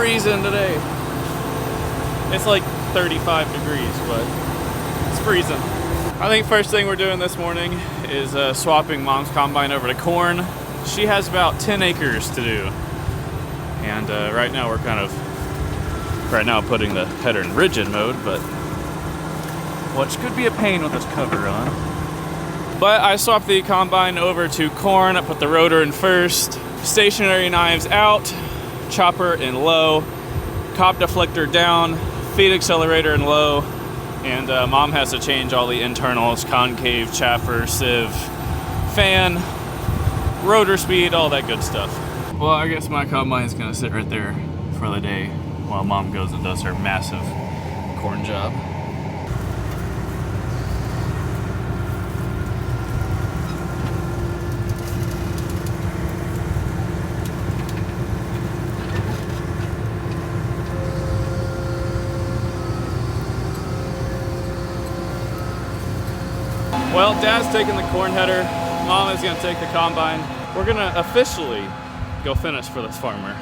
freezing today. It's like 35 degrees, but it's freezing. I think first thing we're doing this morning is swapping Mom's combine over to corn. She has about 10 acres to do. And right now we're putting the header in rigid mode, but which could be a pain with this cover on. But I swapped the combine over to corn. I put the rotor in first, stationary knives out, chopper in low, cop deflector down, feed accelerator in low, and Mom has to change all the internals, concave, chaffer, sieve, fan, rotor speed, all that good stuff. Well, I guess my combine is gonna sit right there for the day while Mom goes and does her massive corn job. Well, Dad's taking the corn header, Mom is gonna take the combine. We're gonna officially go finish for this farmer.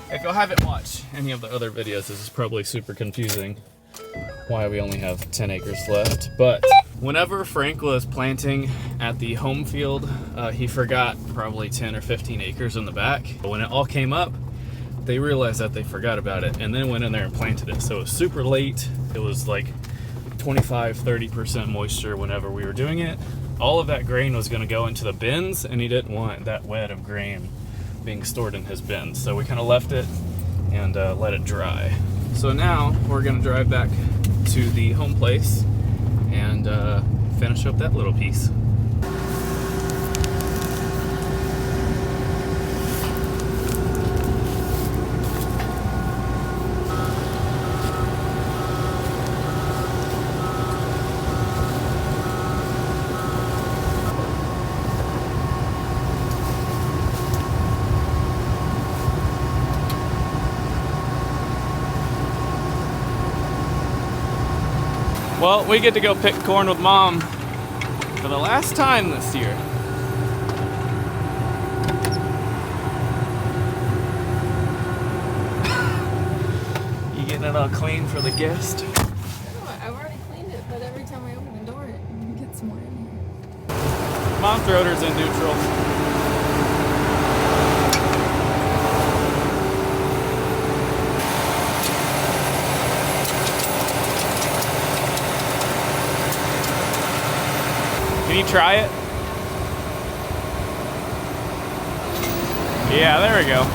If you haven't watched any of the other videos, this is probably super confusing why we only have 10 acres left. But whenever Frank was planting at the home field, he forgot probably 10 or 15 acres in the back. But when it all came up, they realized that they forgot about it and then went in there and planted it. So it was super late. It was like 25–30% moisture whenever we were doing it. All of that grain was going to go into the bins, and he didn't want that wet of grain being stored in his bins. So we kind of left it and let it dry. So now we're going to drive back to the home place and finish up that little piece. Well, we get to go pick corn with Mom for the last time this year. You getting it all clean for the guest? No, I've already cleaned it, but every time I open the door, it gets more in here. Mom's rotor's in neutral. Can you try it? Yeah, there we go.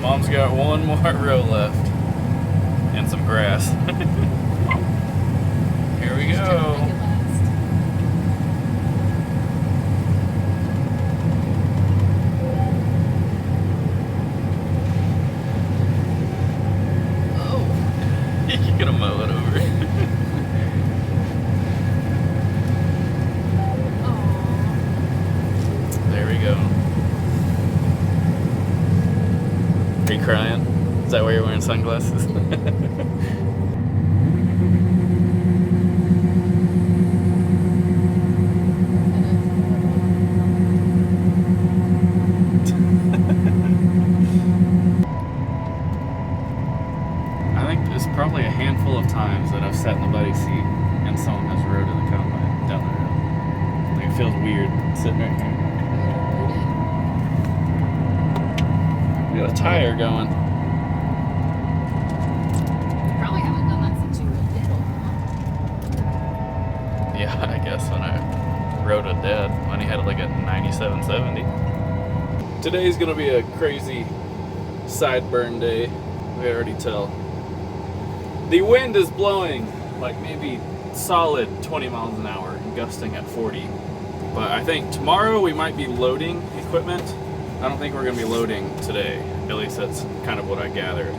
Mom's got one more row left and some grass. Here we go. Oh, you're gonna mow it over. There we go. Are you crying? Is that why you're wearing sunglasses? I think there's probably a handful of times that I've sat in the buddy seat and someone has rode in the combine down the road. Like it feels weird sitting right here. Got a tire going. You probably haven't done that since you were little. Yeah, I guess when I rode with Dad when he had like a 9770. Today's gonna be a crazy sideburn day. We already tell. The wind is blowing like maybe solid 20 miles an hour and gusting at 40. But I think tomorrow we might be loading equipment. I don't think we're gonna be loading today. At least that's kind of what I gathered.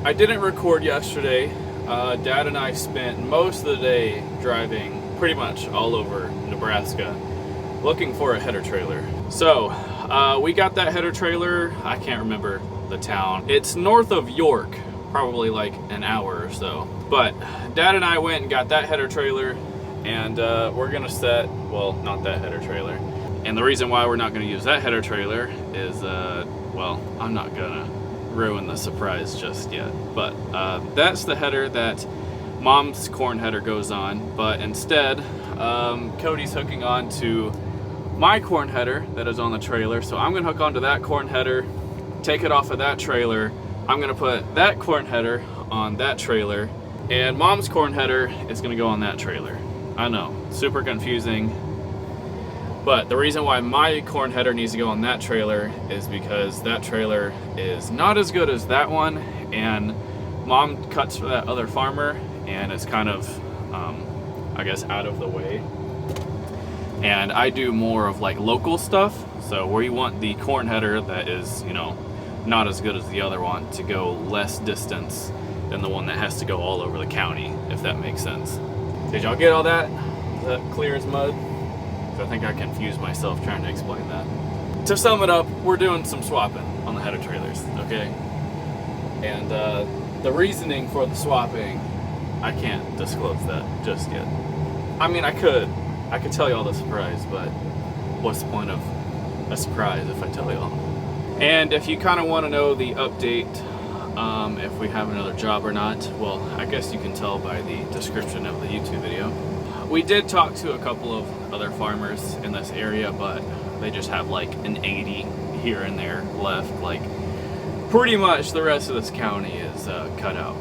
I didn't record yesterday. Dad and I spent most of the day driving pretty much all over Nebraska looking for a header trailer. So we got that header trailer. I can't remember the town. It's north of York, probably like an hour or so. But Dad and I went and got that header trailer, and we're gonna set, well, not that header trailer. And the reason why we're not gonna use that header trailer is, well, I'm not gonna ruin the surprise just yet. But that's the header that Mom's corn header goes on, but instead Cody's hooking on to my corn header that is on the trailer. So I'm gonna hook onto that corn header, take it off of that trailer. I'm gonna put that corn header on that trailer, and Mom's corn header is gonna go on that trailer. I know, super confusing. But the reason why my corn header needs to go on that trailer is because that trailer is not as good as that one, and Mom cuts for that other farmer, and it's kind of, I guess, out of the way. And I do more of like local stuff, so where you want the corn header that is, you know, not as good as the other one to go less distance than the one that has to go all over the county, if that makes sense. Did y'all get all that? Is that clear as mud? I think I confused myself trying to explain that. To sum it up, we're doing some swapping on the header trailers, okay? And the reasoning for the swapping, I can't disclose that just yet. I mean, I could tell y'all the surprise, but what's the point of a surprise if I tell y'all? And if you kind of want to know the update, if we have another job or not, well, I guess you can tell by the description of the YouTube video. We did talk to a couple of other farmers in this area, but they just have like an 80 here and there left. Like, pretty much the rest of this county is cut out.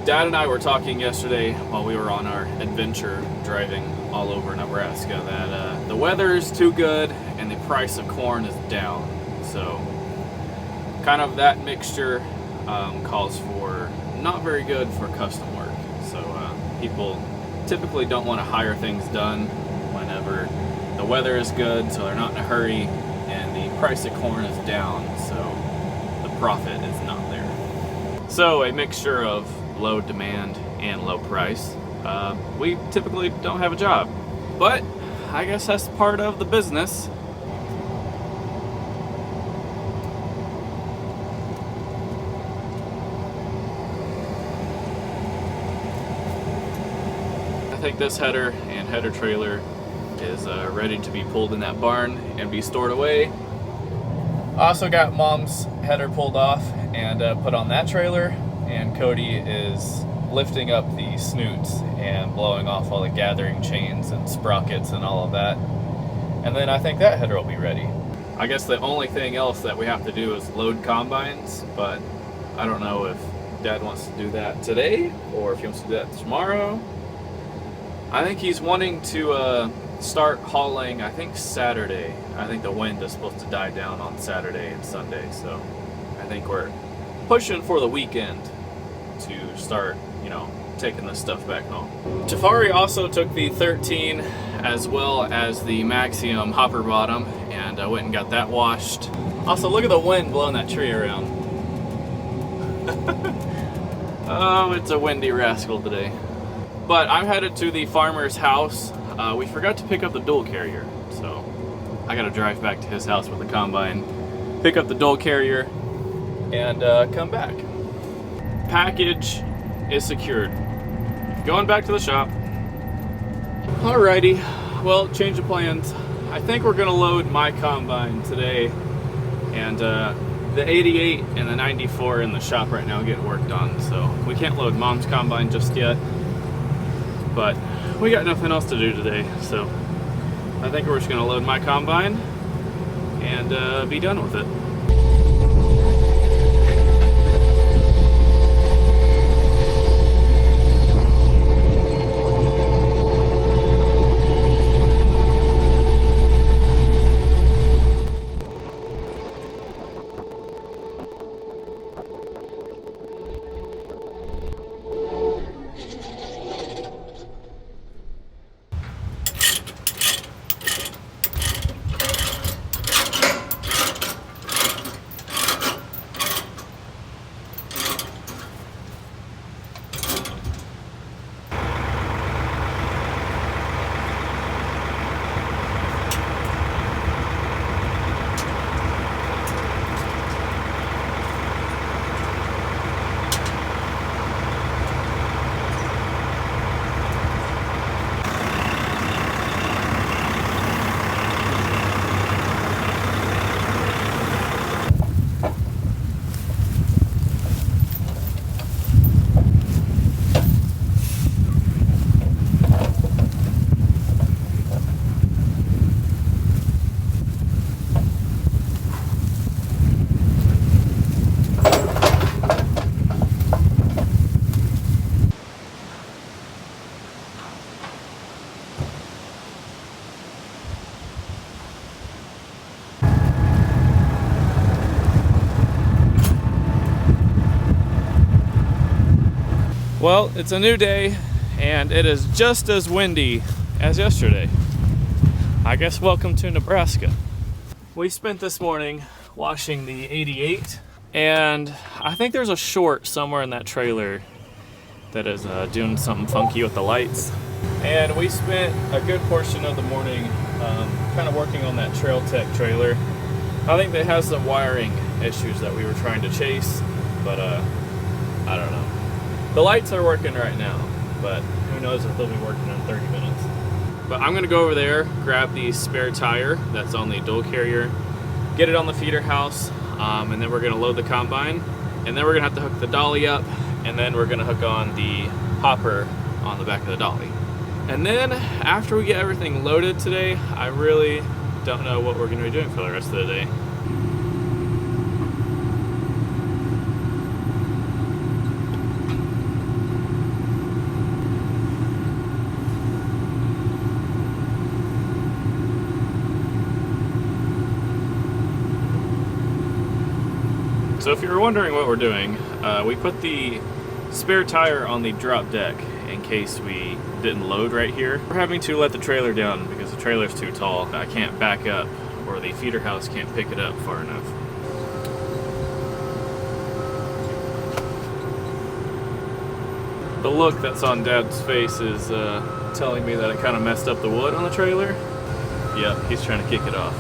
Dad and I were talking yesterday while we were on our adventure driving all over Nebraska that the weather is too good and the price of corn is down. So kind of that mixture calls for not very good for custom work. So people typically don't want to hire things done whenever the weather is good, so they're not in a hurry, and the price of corn is down, so the profit is not there. So a mixture of low demand and low price. We typically don't have a job, but I guess that's part of the business. I think this header and header trailer is ready to be pulled in that barn and be stored away. Also got Mom's header pulled off and put on that trailer, and Cody is lifting up the snoots and blowing off all the gathering chains and sprockets and all of that. And then I think that header will be ready. I guess the only thing else that we have to do is load combines, but I don't know if Dad wants to do that today or if he wants to do that tomorrow. I think he's wanting to start hauling, I think Saturday. I think the wind is supposed to die down on Saturday and Sunday, so I think we're pushing for the weekend to start, you know, taking this stuff back home. Tafari also took the 13 as well as the Maxium hopper bottom, and I went and got that washed. Also, look at the wind blowing that tree around. Oh, it's a windy rascal today. But I'm headed to the farmer's house. We forgot to pick up the dual carrier, so I gotta drive back to his house with the combine, pick up the dual carrier, and come back. Package is secured. Going back to the shop. Alrighty, well, change of plans. I think we're gonna load my combine today, and the 88 and the 94 in the shop right now getting worked on, so we can't load Mom's combine just yet. But we got nothing else to do today, so I think we're just gonna load my combine and be done with it. Well, it's a new day and it is just as windy as yesterday. I guess welcome to Nebraska. We spent this morning washing the 88 and I think there's a short somewhere in that trailer that is doing something funky with the lights. And we spent a good portion of the morning kind of working on that Trail Tech trailer. I think that has some wiring issues that we were trying to chase, but I don't know. The lights are working right now, but who knows if they'll be working in 30 minutes. But I'm gonna go over there, grab the spare tire that's on the dual carrier, get it on the feeder house, and then we're gonna load the combine, and then we're gonna have to hook the dolly up, and then we're gonna hook on the hopper on the back of the dolly. And then after we get everything loaded today, I really don't know what we're gonna be doing for the rest of the day. So if you were wondering what we're doing, we put the spare tire on the drop deck in case we didn't load right here. We're having to let the trailer down because the trailer's too tall. I can't back up, or the feeder house can't pick it up far enough. The look that's on Dad's face is telling me that it kind of messed up the wood on the trailer. Yep, he's trying to kick it off.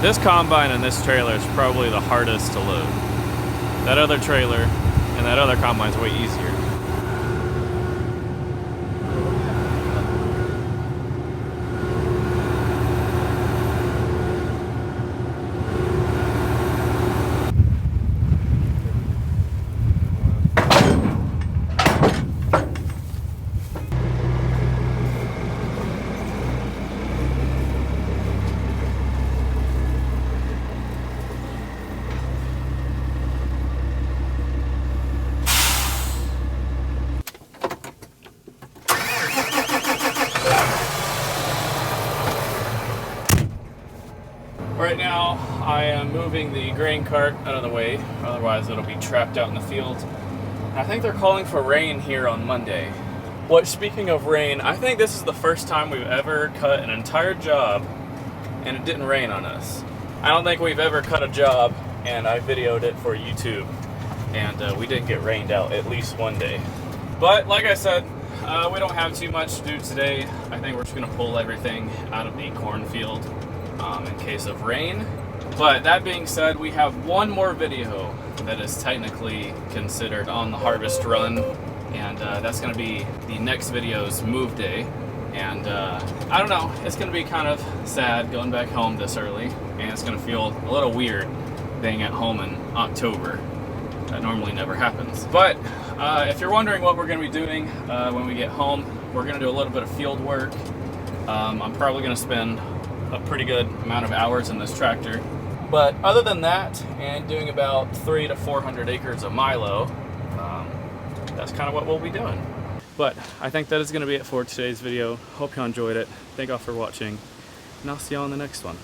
This combine and this trailer is probably the hardest to load. That other trailer and that other combine's way easier. Right now, I am moving the grain cart out of the way, otherwise it'll be trapped out in the field. I think they're calling for rain here on Monday. Which, speaking of rain, I think this is the first time we've ever cut an entire job and it didn't rain on us. I don't think we've ever cut a job and I videoed it for YouTube and we didn't get rained out at least one day. But like I said, we don't have too much to do today. I think we're just gonna pull everything out of the cornfield in case of rain. But that being said, we have one more video that is technically considered on the harvest run, and that's going to be the next video's move day. And I don't know, it's going to be kind of sad going back home this early, and it's going to feel a little weird being at home in October. That normally never happens. But if you're wondering what we're going to be doing when we get home, we're going to do a little bit of field work. I'm probably going to spend a pretty good amount of hours in this tractor. But other than that, and doing about 300 to 400 acres of milo, that's kind of what we'll be doing. But I think that is going to be it for today's video. Hope you enjoyed it. Thank y'all for watching, and I'll see y'all in the next one.